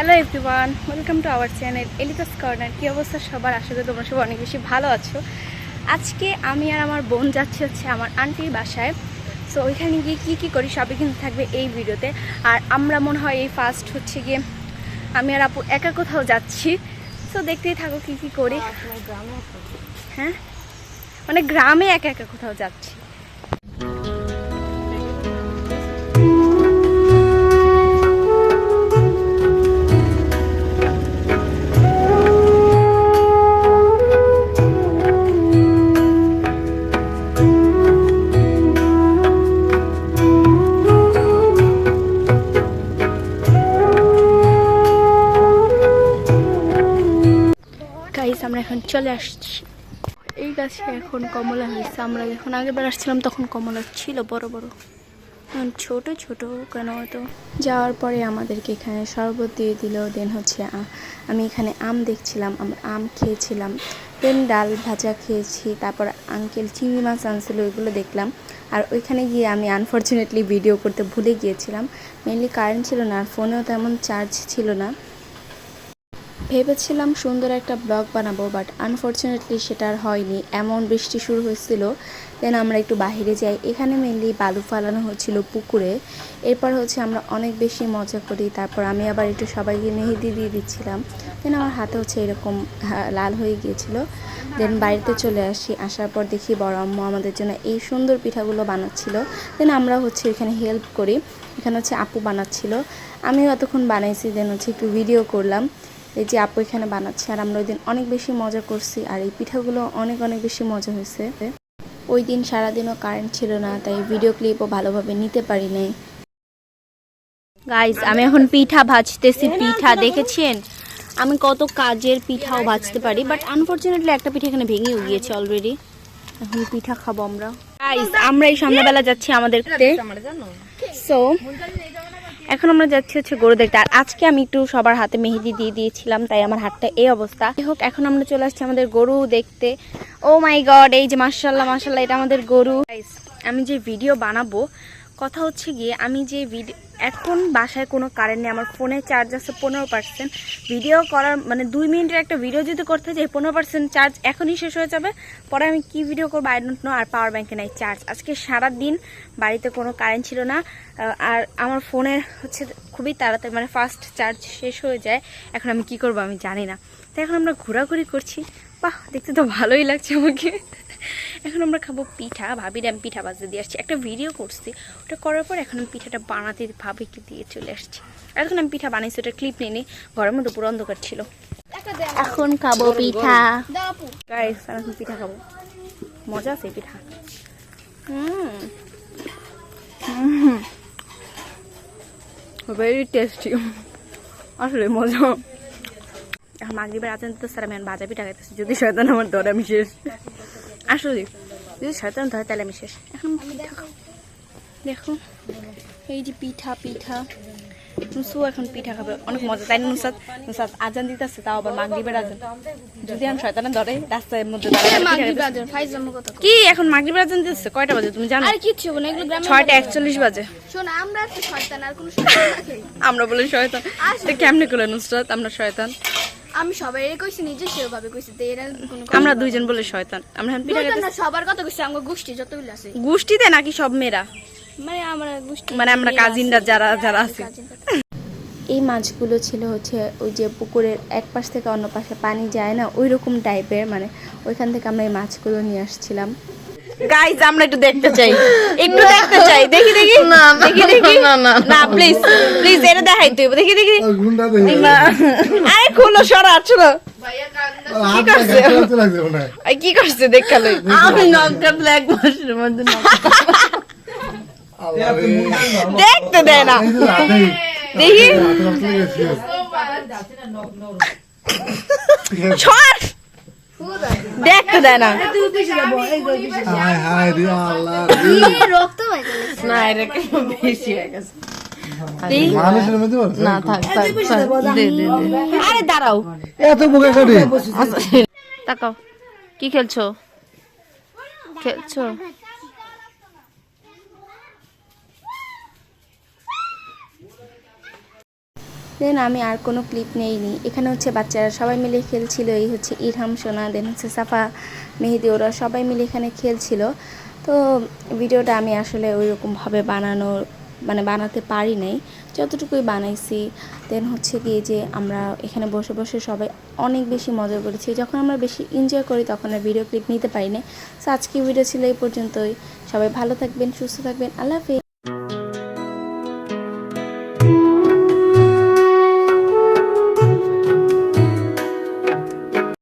Hello everyone, welcome to our channel Elitas corner. কী অবস্থা সবার? আশা করি তোমরা সবাই অনেক বেশি ভালো আছো। আজকে আমি আর আমার বোন যাচ্ছি আমার আন্টির বাসায়। সো ওইখানে গিয়ে কী করি সবই কিন্তু থাকবে এই ভিডিওতে। আর আমরা মনে হয় এই ফার্স্ট গিয়ে আমি আর আপু একা কোথাও যাচ্ছি। সো দেখতেই থাকো কী করি। হ্যাঁ, মানে গ্রামে একা একা কোথাও যাচ্ছি। আমরা এখন চলে আসছি এই গাছে। এখন কমলা হয়েছে। আমরা যখন আগেবার আসছিলাম তখন কমলা ছিল বড় বড়, এখন ছোট ছোট কেন হয়তো। যাওয়ার পরে আমাদেরকে এখানে শরবত দিয়ে দিল। দেন আমি এখানে আম দেখছিলাম, আমরা আম খেয়েছিলাম। দেন ডাল ভাজা খেয়েছি। তারপর আঙ্কেল চিংড়ি মাছ আনছিল, ওইগুলো দেখলাম। আর ওইখানে গিয়ে আমি আনফর্চুনেটলি ভিডিও করতে ভুলে গিয়েছিলাম। মেনলি কারেন্ট ছিল না, আর ফোনেও তেমন চার্জ ছিল না। ভেবেছিলাম সুন্দর একটা ব্লগ বানাবো, বাট আনফর্চুনেটলি সেটা আর হয়নি। এমন বৃষ্টি শুরু হয়েছিল। দেন আমরা একটু বাইরে যাই। এখানে মেনলি বালু ফালানো হচ্ছিল পুকুরে। এরপর আমরা অনেক বেশি মজা করি। তারপর আমি আবার একটু সবাইকে মেহেদি দিয়ে দিচ্ছিলাম। দেন আমার হাতে এরকম লাল হয়ে গিয়েছিল। দেন বাড়িতে চলে আসি। আসার পর দেখি বড় আম্মু আমাদের জন্য এই সুন্দর পিঠাগুলো বানাচ্ছিল। দেন আমরা এখানে হেল্প করি। এখানে আপু বানাচ্ছিল, আমিও এতক্ষণ বানাইছি। দেন একটু ভিডিও করলাম। এই যে আপু এখানে বানাচ্ছে, আর আমরা ওই দিন অনেক বেশি মজা করছি। আর এই পিঠাগুলো অনেক বেশি মজা হয়েছে। ওই দিন সারাদিনও কারেন্ট ছিল না, তাই ভিডিও ক্লিপও ভালোভাবে নিতে পারি নাই। গাইস, আমি এখন পিঠা ভাজতেছি। পিঠা দেখেছেন আমি কত কাজের পিঠাও ভাজতে পারি, বাট আনফরচুনেটলি একটা পিঠা এখানে ভেঙেও গিয়েছে অলরেডি। এখন পিঠা খাবো আমরা। গাইস, আমরা এই সন্ধ্যাবেলা যাচ্ছি আমাদের। সো এখন আমরা যাচ্ছি গরু দেখতে। আর আজকে আমি একটু সবার হাতে মেহেদি দিয়ে দিয়েছিলাম, তাই আমার হাতটা এই অবস্থা। যাই হোক, এখন আমরা চলে আসছি আমাদের গরু দেখতে। ও মাই গড, এই যে মাশাআল্লাহ মাশাআল্লাহ, এটা আমাদের গরু। আমি যে ভিডিও বানাবো, কথা গিয়ে আমি যে এখন বাসায় কোনো কারেন্ট নেই, আমার ফোনে চার্জ আছে 15%। ভিডিও করার মানে 2 মিনিটের একটা ভিডিও যদি করতে যাই 15% চার্জ এখনই শেষ হয়ে যাবে। পরে আমি কি ভিডিও করবো আই ডোন্ট নো। আর পাওয়ার ব্যাংকে নাই চার্জ। আজকে সারা দিন বাড়িতে কোনো কারেন্ট ছিল না। আর আমার ফোনে খুবই তাড়াতাড়ি মানে ফাস্ট চার্জ শেষ হয়ে যায়। এখন আমি কি করব আমি জানি না। তাই এখন আমরা ঘোরাঘুরি করছি। বাহ, দেখতে তো ভালোই লাগছে আমাকে। এখন আমরা খাবো পিঠা। ভাবির আমি পিঠা বাজতে দিয়ে আসছি, একটা ভিডিও করছি। ওটা করার পর এখন আমি পিঠাটা বানাতে ভাবিকে দিয়ে চলে আসছি। এখন আমি পিঠা বানাইছি, ওটা ক্লিপ নিয়ে নিই। ঘরের মধ্যে পুরো অন্ধকার ছিল। এখন খাবো পিঠা। গাইস, এখন পিঠা খাবো। মজা আছে পিঠা। ভেরি টেস্টি, আসলে মজা। এখন মাগরিবের আজান দিতে স্যার আমি ভাজা পিঠা খাইতেছি। যদি শয়তান আমার ধরে আমি শেষ। আসলে যদি শয়তান ধরে তাহলে আমি শেষ। এখন পিঠা খাও। দেখো এই যে পিঠা পিঠা। নুসু এখন পিঠা খাবে, অনেক মজা, তাই নুসাদ? নুসাদ আজান দিতেছে, তাও আবার মাগরিবের আজান। যদি আমি শয়তানে ধরে রাস্তার মধ্যে কি এখন মাগরিবের আজান দিতেছে? কয়টা বাজে তুমি জানো? 6:41 বাজে। আমরা বলি শয়তান, কেমনে করলে নুসরাত আমরা শয়তান? আমি সবাই কইছি, নিজে সেভাবে কইছি। আমরা দুইজন বলে শয়তান। আমরা পিঠা খেতে সবার কথা কইছি, আমার গোষ্ঠী যতগুলো আছে। গোষ্ঠীতে নাকি সব মেয়েরা? মানে আমরা গোষ্ঠী, মানে আমরা কাজিনরা যারা আছে। এই মাছগুলো ছিল ওই যে পুকুরের এক পাশ থেকে অন্য পাশে পানি যায় না, ওই রকম টাইপের। মানে ওইখান থেকে আমরা এই মাছগুলো নিয়ে আসছিলাম। গাইস, আমরা একটু দেখতে চাই, দেখি না না প্লিজ প্লিজ, এটা দেখাই তুই। দেখি আরে খোলো, সরা চলো। কি করছে দেখালে? আমি নকটা ব্ল্যাক মাসের মধ্যে দেখতে দেয় না। দেখি দেখতে দেয় না। আরে দাঁড়াও, তাকাও। কি খেলছো? দেন আমি আর কোনো ক্লিপ নেইনি। এখানে হচ্ছে বাচ্চারা সবাই মিলে খেলছিল। এই হচ্ছে ইরহাম সোনা, দেন হচ্ছে সাফা, মেহেদি, ওরা সবাই মিলে এখানে খেলছিল। তো ভিডিওটা আমি আসলে ওইরকমভাবে বানাতে পারি নাই, যতটুকুই বানাইছি। দেন হচ্ছে কি যে আমরা এখানে বসে বসে সবাই অনেক বেশি মজা করেছি। যখন আমরা বেশি এনজয় করি তখন আর ভিডিও ক্লিপ নিতে পারি না। সো আজকে ভিডিও ছিল এই পর্যন্তই। সবাই ভালো থাকবেন, সুস্থ থাকবেন। আল্লাহ হাফেজ।